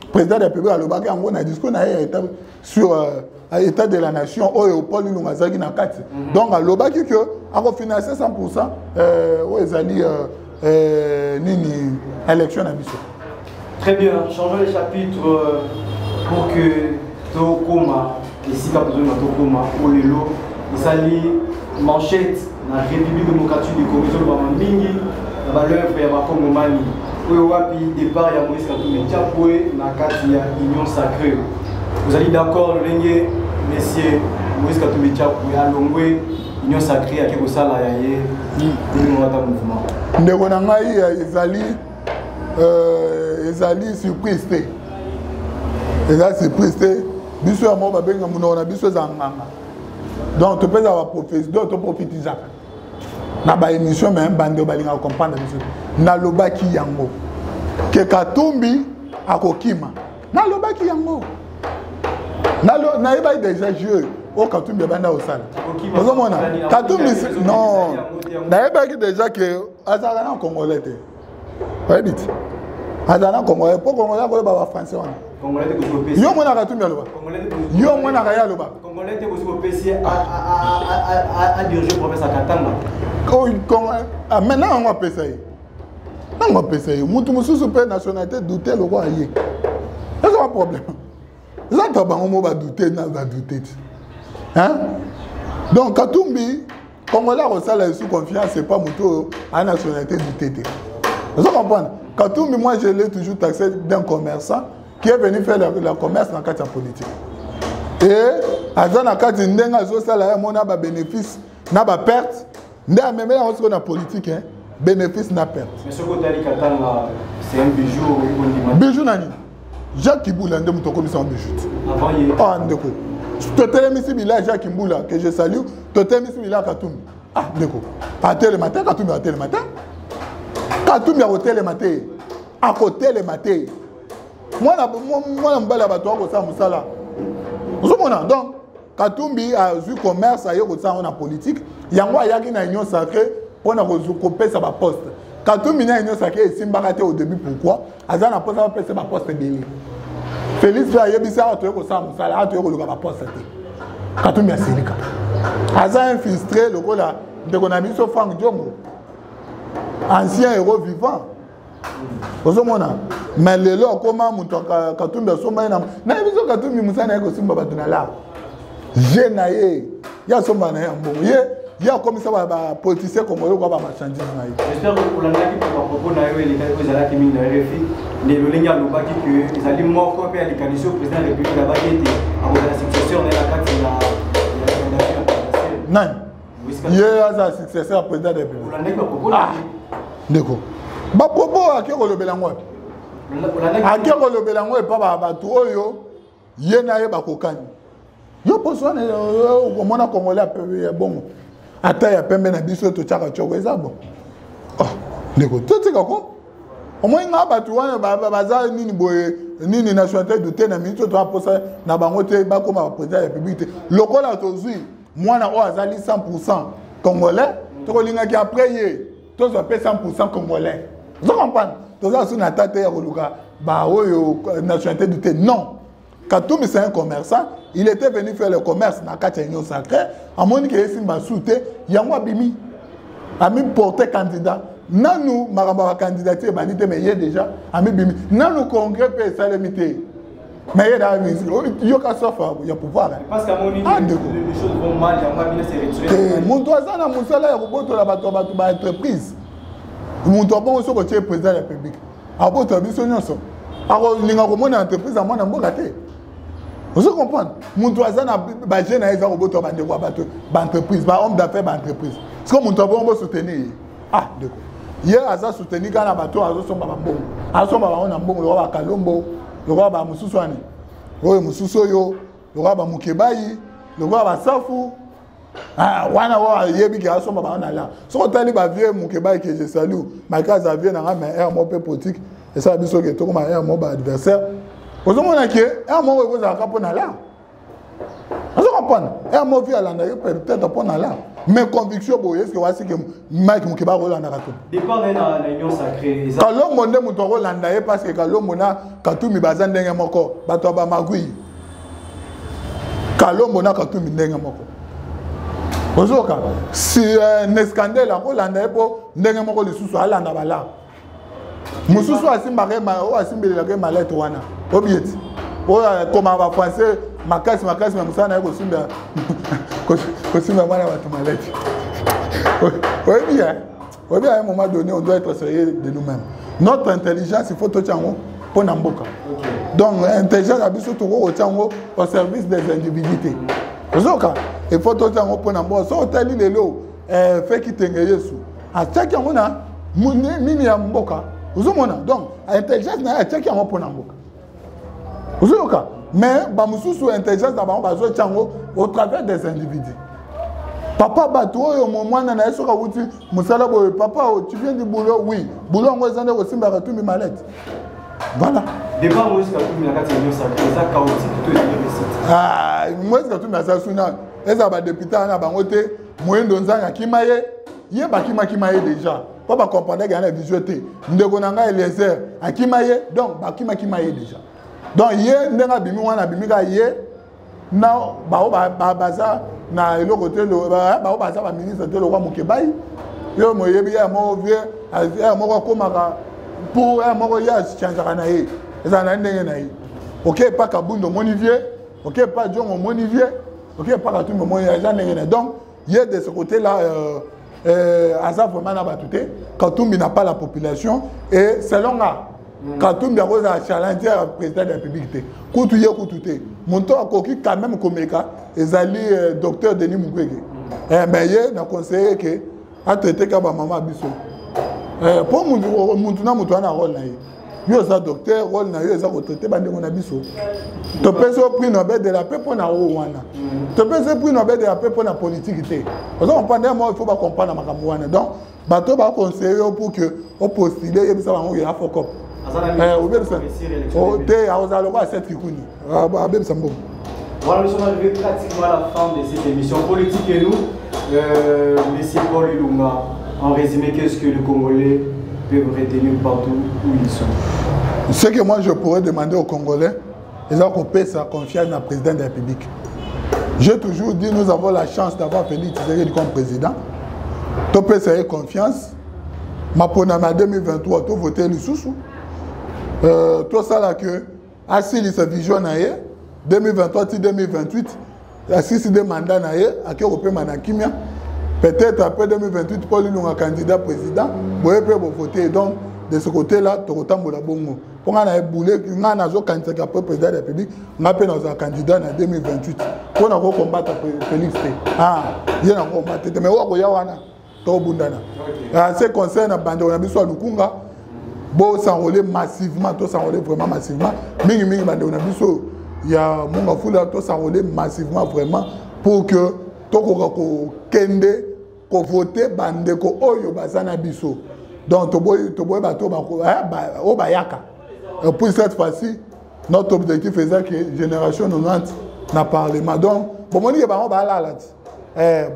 Le président de la République a dit qu'on a sur l'état de la nation au Paul Ilungazagi na kati. Donc a refinancé 100% aux élection à Bissau. Très bien, changeons les chapitres pour que Tokoma, ici quand besoin de Tokoma, au Lelo, ils allaient manchette dans la République démocratique du Congo, dans l'œuvre ya bakongomani oyo wapi départ ya Moïse Katumbi Tshapwe na kati ya Union Sacrée. Vous allez d'accord lenge monsieur Moïse Katumbi Tshapwe alongwe Union Sacrée ya keko sala ya ye ni mwata mouvement ndeko na ngai ezali surprise te eza surprise te biso ya mo babenga muno na biso za nganga donc tu peux avoir prophétie donc tu prophètes na ba émission même bande balinga comprendre biso na lobaki yango ke Katumbi akokima na lobaki yango na eba déjà jeu au Katumbi banda osala vous mona Katumbi non na eba ki déjà que azala na congolais te ouais bit azala congolais pour congolais ko ba français wana Yo mon Katumbi aloba. Yo mon Akaya aloba. Congolais te au PC à diriger professeur Katanga. Maintenant on va passer. On va passer. Mutu mususu pe nationalité douter le roi yé. C'est un problème. Là tu vas on douter, na va douter. Hein? Donc Katumbi Congolais resala sous confiance, c'est pas mutu à nationalité douter. Vous comprenez? Katumbi, moi je l'ai toujours taxé d'un commerçant qui est venu faire le commerce dans le cadre politique. Et dans le cadre de un bénéfice, n'a pas perte. Même dans la politique, bénéfice n'a perte. Mais ce côté c'est un bijou. Bijou nani? Jacques Kiboula, c'est un bijou. Avant hier. Ah, d'accord. Totel Missibila, Jacques Kiboula, que je salue. Totel Missibila Katumbi. Ah, d'accord. À tel matin, Katumbi à tel matin. Katumbi à hôtel le matin. À côté le matin. Moi, je suis là, je suis là. Donc, Katumbi a eu commerce, il y a une politique. Il y a une union sacrée pour couper sa poste. Katumbi a une union sacrée et Simbaraté au début. Pourquoi? Azan a posé sa poste de Félix Fay a dit ça, tu as poste. Katumbi a signé. Azan infiltré le rôle de Konami Franck Diongo, ancien héros vivant. Mais le lot comment Katumbi a sommeil na biso Katumbi musana ko simba batuna la jenaye ya somba na yambo ye ya comme ça ba politicien comme yo ba marchandise na ye. J'espère que pour la naki pour propos na yo les gars que zala ki mine RFI ne lo lenga lo baki que ils allaient mort pe ali kanisi au président de la République la bagete à la succession de la carte la non ye a successeur président de la République. Pour la naki pour propos d'accord. Ba propos a ke ko lo belango ake kolobela ngo epa bato oyo ye na ye bakokani yo posone omona Congolais ya bongo ata ya pembe na biso totiaka tioko eza bon ndeko totika ko omoi nga bato wana baza nini boye nini nationalité dute na minute to aposa na bango te bakoma baprésident ya république te lokola tozwi mwana oyo azali 100% Congolais tokolingaki après ye tozwa pe 100% Congolais. Vous comprenez? Tous les gens qui ont nationalité du thé. Non. Katumbi, c'est un commerçant. Il était venu faire le commerce dans la Union sacrée. À mon avis, il m'a soutenu. Il y a un bimi. Il a porté candidat. Nous, ma candidature, il y a déjà. Nous, congrès, peut être limité. Mais il y a un sofa, il y a pouvoir. Parce qu'à mon avis, les choses vont mal, il y a un bien retiré. Mon doigt, dans mon salaire, il y a une entreprise. Mon toit bon aussi que président de la République. Après tu as vu son nom. Alors il y a une entreprise à moi dans mon gâté. Vous comprenez? Mon toit ça na bagé na eza robot bande quoi entreprise, ba homme d'affaires ba entreprise. Parce que mon toit bon soutenir. Ah d'accord. Hier asa soutenir kana bato azo somba ba mbongo. Azo somba ba na mbongo le roi Kalombo, le roi ba mususu ani. Oyo mususu yo, le roi ba Mukebayi, le roi ba Safu. Ah, wana wa yebi ki asoma ba na la. So tali ba vie Mukebayi que je salue. Ma case a vie na ma air mo pe politique et ça biso que to ma air mo ba adversaire. Ozo mona ki air mo ko za ka pona la. Ozo comprendre. Air mo vie ala na peut-être pona la. Mais conviction bo est-ce que wasi que Mike Mukebayi ko la na rato. Dépend na union sacrée. Kalombo nde muto ko landa ye parce que Kalombo na Katumbi bazande ndenge moko bato ba magui. Kalombo na Katumbi ndenge moko. Ozoka si un scandale en Hollande po ndenge moko lisusu alanda bala mususu asimbare o asimbele la malette wana obieti o comme en français makasi mais musana ko simba ko simba mwana watu malette oui bien à un moment donné on doit être sérieux de nous-mêmes. Notre intelligence il faut tout chango pour namboka. Donc intelligence abiso to ko chango au service des individus. Ozoka il faut tout en pour n'importe so tali lelo fait qui tenga yesu a chaki ngona mimi ya mboka uzomona donc intelligence na ya chaki ngo pour n'importe ozoka mais ba mususu intelligence na ba bazo chango au travers des individus. Papa bato oyo mwana na yesu ka wuti musala boy papa tu viens du boulot oui boulot ngo ezande ko simba ka tumi malette. Voilà. Devant moi, c'est Katumbi na kati ça chaotique tout est réussite. Ah, moi c'est Katumbi na suna. Eza ba député na bango te moyendo nzanga kimaye, ye ba kimaye déjà. Pas ba comprendre que na visualité. Ndeko nanga Eliezer akimaye donc ba kimaye déjà. Donc, hier, nous avons hier, nous avons na elo côté le ba ba za ministre de le roi Mokebai yo mo yebi ya mo vie ya mo ko maka pour ya mo ya changer na ye za na ndenge na ye OK pas Kabundo Monivier OK pas Djongo Monivier OK pas tout mo ya za ndenge na donc il y a de ce côté là Asa vraiment na batouté Katumbi n'a pas la population et selon là Katumbi a posé un challenge à président de la République. Koutouye koutouté. Mon temps a coquille quand même comme ça. Et ali docteur Denis Mukwege. Mais il a conseillé que a traité comme maman Bisso. Pour mon tournant mon tournant rôle là. Il y a un docteur rôle là. Il y a un retraité bandé mon Bisso. Tu peux se prix Nobel de la paix pour na Rwanda. Tu peux se prix Nobel de la paix pour la politique. Parce qu'on pendant moi il faut pas comprendre ma campagne. Donc bateau va conseiller pour que au postuler et ça va on y a focus. Voilà, nous sommes arrivés pratiquement à la fin de cette émission politique et nous, Monsieur Paul Ilunga, en résumé, qu'est-ce que les Congolais peuvent retenir partout où ils sont? Ce que moi je pourrais demander aux Congolais, ils ont coupé sa confiance dans le président de la République. J'ai toujours dit nous avons la chance d'avoir Félix Tshisekedi comme président. Tu peux faire confiance. Ma pour 2023, tu voter le sous-sous. Tout ça là que assis sa vision naie 2023-2028 assis des mandats naie à qui européen manakimia peut-être après 2028 Paul Ilunga candidat président vous pouvez voter donc de ce côté là tu retambola bongo pour on a boulé on a zo candidat pour président de la République on a peine un candidat en 2028 pour on va combattre Félix il y a un combattre mais on ya wana to bundana ce concerne bande on a besoin Lukunga bon s'enrôler massivement tout s'enrôler vraiment massivement mingi bande on a besoin il y a mon foule tout s'enrôler massivement vraiment pour que to ko kende ko voter bande ko oyo bazana biso donc to boy bato ba o bayaka pour cette fois-ci notre objectif est que génération 90 na parlement donc bon moni ke ba ba la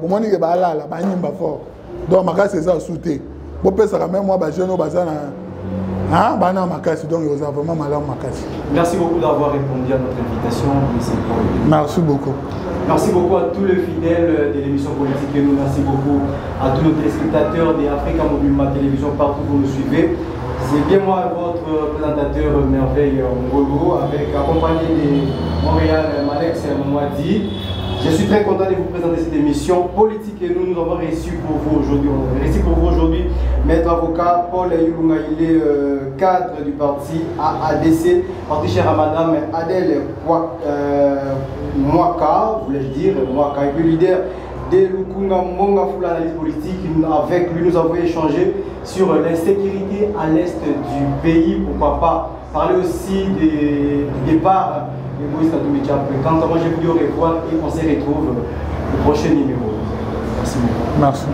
bon moni ke ba la ba nyimba fort donc maka c'est ça souté bon pesa quand même moi ba jeune bazana bana makasi donc ils ont vraiment malin makasi. Merci beaucoup d'avoir répondu à notre invitation, monsieur Paul. Merci beaucoup. Merci beaucoup à tous les fidèles de l'émission politique et nous merci beaucoup à tous nos téléspectateurs de Africa Mobile Ma Télévision partout où vous nous suivez. C'est bien moi votre présentateur Merveille Ngolo avec accompagné de Montréal Malex Mwadi. Je suis très content de vous présenter cette émission politique et nous avons reçu pour vous aujourd'hui maître avocat Paul Ilunga. Il est cadre du parti AADC, parti cher à madame Adèle Mwaka, voulais-je dire, Mwaka, et puis leader de Lukunga Monga pour l'analyse politique. Avec lui, nous avons échangé sur l'insécurité à l'est du pays, pourquoi pas parler aussi du départ. Quant à moi, je vous dis au revoir et on se retrouve au prochain numéro. Merci beaucoup. Merci.